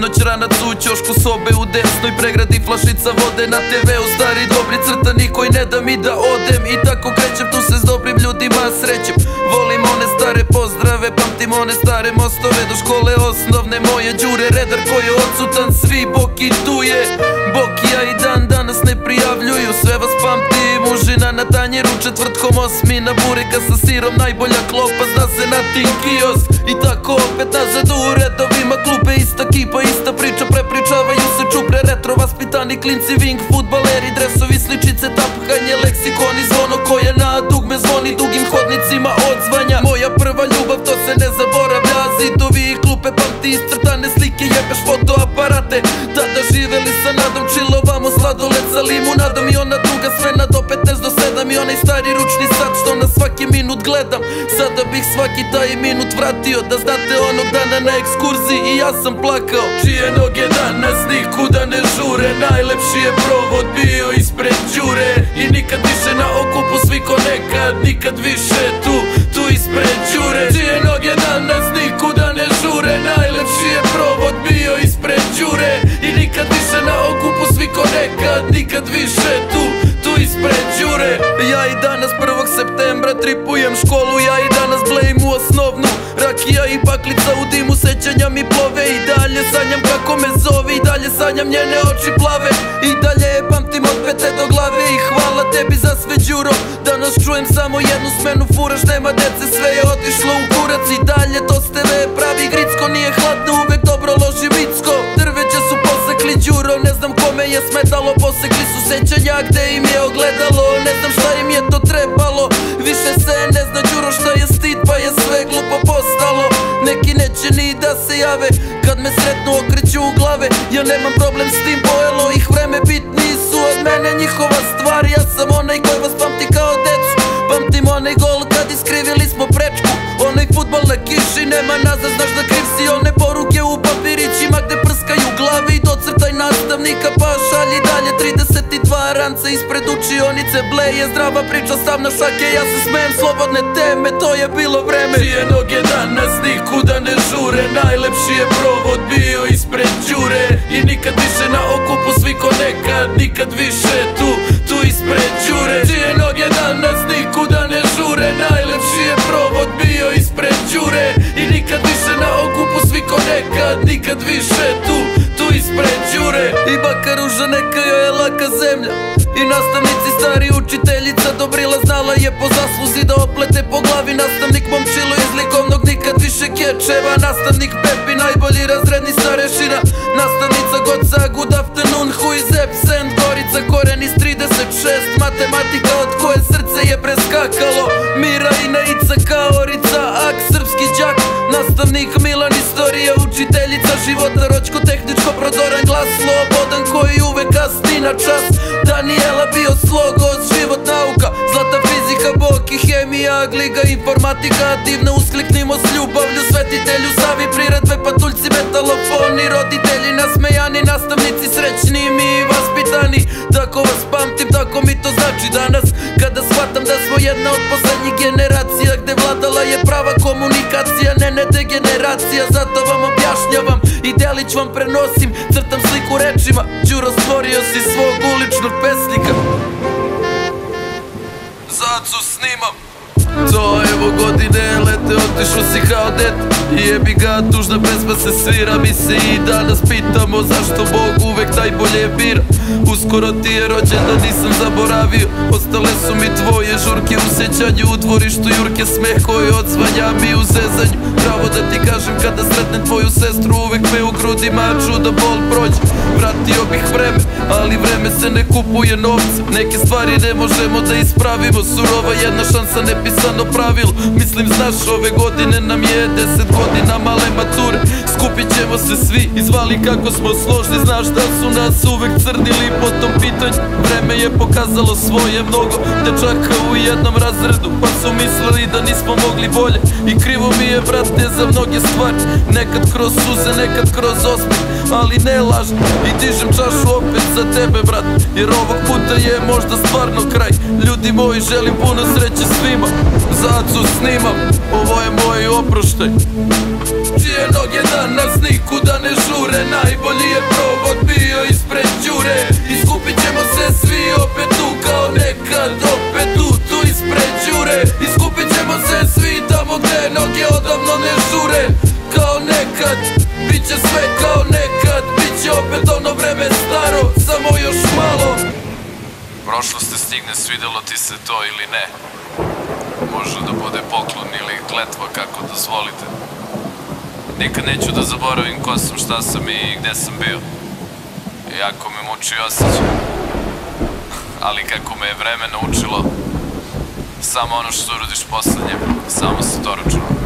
Sinoć ranac u ćošku sobe u desnoj pregradi, flašica vode na TV-u, stari dobri crtani koji ne da mi da odem. I tako krećem tu se s dobrim ljudima srećem. Volim one stare pozdrave, pamtim one stare mostove do škole osnovne moje. Đure redar koji je odsutan, svi Boki tu je. Bokija i dan danas ne prijavljuju, sve vas pamtim. Užina na tanjeru četvrtkom 8 na bureka sa sirom, najbolja klopa, zna se na tim kiosk. I tako opet nazad u redovima klupe, ista kipa, ista priča, prepričavaju se čupre. Retro vaspitani klinci, wing futbaleri, dresovi, sličice, tapkanje, leksikoni, zvono koje na dugme zvoni dugim hodnicima odzvanja. Moja prva ljubav, to se ne zaboravlja, zidovi i klupe, pamti iscrtane slike, jebeš fotoaparate. Tada živeli sa nadom, čilovamo sladoled sa limunadom. I ona druga smena do 15 do 7 i onaj stari ručni sat što na svaki minut gledam. Sada bih svaki taj minut vratio, da znate onog dana na ekskurziji i ja sam plakao. Čije noge danas nikuda ne žure, najlepši je provod bio ispred Đure. I nikad više na okupu svi ko nekad, nikad više tu ispred Đure. Čije noge danas nikuda ne žure, najlepši je provod bio ispred Đure. I nikad više na okupu svi ko nekad, nikad više tu ispred Đure. Ja i danas 1. septembra tripujem školu, ja i danas blejim u osnovnu. Rakija i baklica u dimu, sećanja mi plove. I dalje sanjam kako me zove, i dalje sanjam njene oči plave. I dalje je pamtim od pete do glave. I hvala tebi za sve Đuro, danas čujem samo jednu smenu. Furaš nema dece, sve je otišlo u kurac. I dalje to s TV pravi gricko, nije hladno, uvek dobro loži vicko. Drveće su posekli Đuro, ne znam kome je smetalo. Posekli su sećanja gde im je ogledalo, ne znam šta im je to trebalo. Više se ne zna Đuro šta je stid, pa je sve glupo postalo. Neki neće ni da se jave, kad me sretnu okreću u glave. Ja nemam problem s tim, pojelo ih vreme, bitniji su od mene njihova stvar. Ja sam onaj koji vas pamti kao decu, pamtim onaj gol kad iskrivili smo prečku. Onaj futbol na kiši, nema nazad, znaš da kriv si. One poruke u papirićima gde prskaju glave. I docrtaj nastavnika pa šalji dalje. 32 ranca ispred učionice, bleje, zdrava priča, stavna šake. Ja se smijem, slobodne teme, to je bilo vreme. Čije noge danas nikuda ne žure, najlepši je provod bio ispred Đure. I nikad više na okupu svi ko nekad, nikad više tu ispred Đure. Čije noge danas nikuda ne žure, najlepši je provod bio ispred Đure. I nikad više na okupu svi ko nekad, nikad više tu ispred Đure. I baka ruža neka joj je laka zemlja, i nastavnici stari, učiteljica Dobrila znala je po zasluzi da oplete po glavi. Nastavnik Momčilo iz likovnog nikad više Kečeva. Nastavnik Pepi najbolji razredni starešina. Nastavnica Goca good afternoon, who is absent. Gorica Koren iz 36, matematika od koje srce je preskakalo. Mira i Naica Kaorica, Ak srpski đak. Nastavnik Milan istorija, učiteljica života Ročko tehničko, prodoran glas slobodan koji uvek kasni na čas. Daniela bio slogos, život nauka, zlata fizika, Boki hemija, gliga informatika. Divno uskliknimo s ljubavlju svetitelju Savi, priredbe, patuljci, metalofoni. Roditelji nasmejani, nastavnici srećni, mi vaspitani. Tako vas pamtim, tako mi to znači danas, kada shvatam da smo jedna od poslednjih generacija gde vladala je prava komunikacija, ne degeneracija. Zato vam objašnjavam i delić vam prenosim, crtam sliku rečima. Đuro, stvorio si svog uličnog pesnika. Zacu snimam to, evo godine lete, otišao si kao dete. I jebi ga, tužna pesma se svira, mi se i danas pitamo zašto Bog uvek najbolje bira. Uskoro ti je rođendan, nisam zaboravio, ostale su mi tvoje žurke u sećanju. U dvorištu Jurke smeh koji odzvanja mi u zezanju. Pravo da ti kažem, kada sretnem tvoju sestru, uvek me u grudima čuda bol prođe. Vratio bih vreme, ali vreme se ne kupuje novcem. Neke stvari ne možemo da ispravimo, surova jedna šansa, nepisano pravilo. Mislim, znaš, ove godine nam je 10 godina male mature. Skupit ćemo se svi i zvali kako smo složni. Znaš da su nas uvek crnili po tom pitanju. Vreme je pokazalo svoje, mnogo dečaka u jednom razredu, pa su mislili da nismo mogli bolje. I krivo mi je, brate, za mnoge stvari, nekad kroz suze, nekad kroz osmeh, ali ne lažno. I dižem čašu opet za tebe, brat, jer ovog puta je možda stvarno kraj. Ljudi moji, želim puno sreće svima, Zacu snimam, ovo je moj oproštaj. Čije noge danas nikuda ne žure, najbolje stigne, svidelo ti se to ili ne. Može da bude poklon ili kletva, kako dozvolite. Nikad neću da zaboravim ko sam, šta sam i gde sam bio. Jako me muči osjećaj. Ali kako me je vreme naučilo, samo ono što urodiš poslednje, samo se to računa.